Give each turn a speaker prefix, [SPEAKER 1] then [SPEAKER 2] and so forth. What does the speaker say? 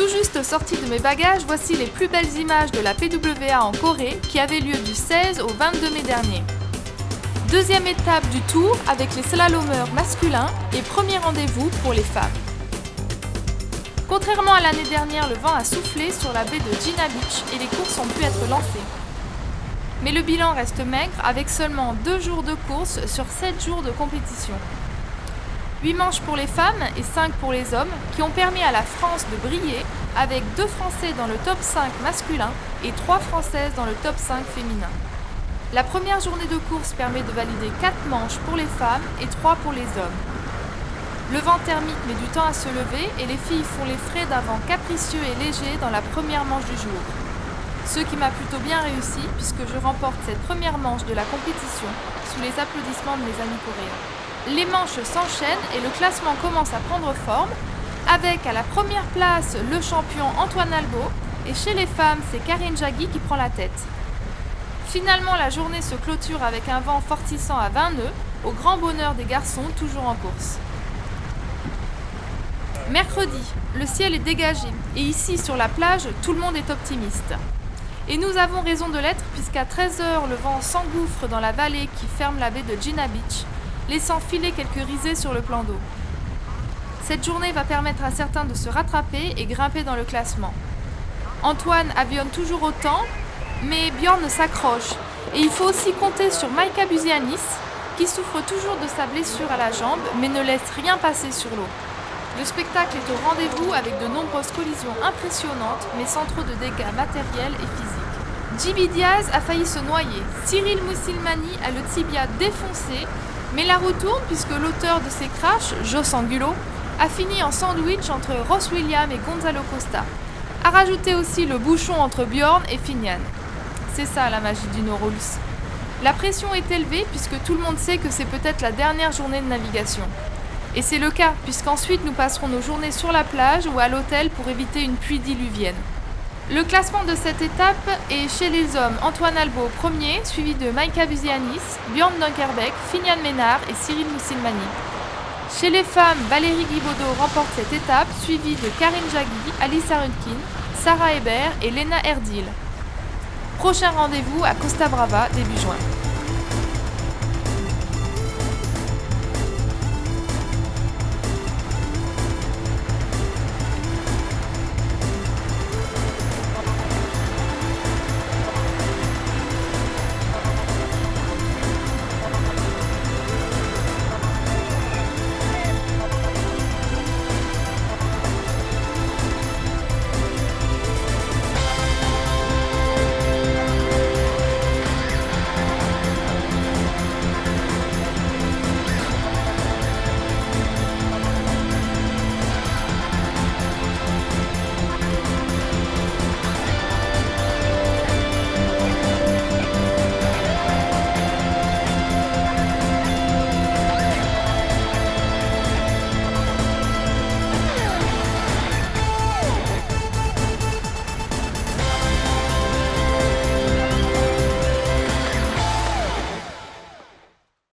[SPEAKER 1] Tout juste sorti de mes bagages, voici les plus belles images de la PWA en Corée qui avait lieu du 16 au 22 mai dernier. Deuxième étape du tour avec les slalomeurs masculins et premier rendez-vous pour les femmes. Contrairement à l'année dernière, le vent a soufflé sur la baie de Gina Beach et les courses ont pu être lancées. Mais le bilan reste maigre avec seulement 2 jours de course sur 7 jours de compétition. 8 manches pour les femmes et 5 pour les hommes qui ont permis à la France de briller avec 2 Français dans le top 5 masculin et 3 Françaises dans le top 5 féminin. La première journée de course permet de valider 4 manches pour les femmes et 3 pour les hommes. Le vent thermique met du temps à se lever et les filles font les frais d'un vent capricieux et léger dans la première manche du jour. Ce qui m'a plutôt bien réussi puisque je remporte cette première manche de la compétition sous les applaudissements de mes amis coréens. Les manches s'enchaînent et le classement commence à prendre forme avec à la première place le champion Antoine Albo et chez les femmes c'est Karine Jaggi qui prend la tête. Finalement la journée se clôture avec un vent fortissant à 20 nœuds au grand bonheur des garçons toujours en course. Mercredi, le ciel est dégagé et ici sur la plage tout le monde est optimiste. Et nous avons raison de l'être puisqu'à 13h le vent s'engouffre dans la vallée qui ferme la baie de Gina Beach, laissant filer quelques risées sur le plan d'eau. Cette journée va permettre à certains de se rattraper et grimper dans le classement. Antoine avionne toujours autant, mais Björn s'accroche. Et il faut aussi compter sur Maïka Buzianis, qui souffre toujours de sa blessure à la jambe, mais ne laisse rien passer sur l'eau. Le spectacle est au rendez-vous avec de nombreuses collisions impressionnantes, mais sans trop de dégâts matériels et physiques. Djiby Diaz a failli se noyer. Cyril Moussilmani a le tibia défoncé, mais la roue tourne puisque l'auteur de ces crashs, Joss Angulo, a fini en sandwich entre Ross Williams et Gonzalo Costa. A rajouté aussi le bouchon entre Björn et Fignan. C'est ça la magie du No Rules. La pression est élevée puisque tout le monde sait que c'est peut-être la dernière journée de navigation. Et c'est le cas puisqu'ensuite nous passerons nos journées sur la plage ou à l'hôtel pour éviter une pluie diluvienne. Le classement de cette étape est chez les hommes Antoine Albo premier, suivi de Maïka Buzianis, Björn Dunkerbeck, Fignan Ménard et Cyril Moussilmani. Chez les femmes, Valérie Guibaudot remporte cette étape, suivie de Karine Jaggi, Alice Arutkin, Sarah Hébert et Lena Erdil. Prochain rendez-vous à Costa Brava début juin.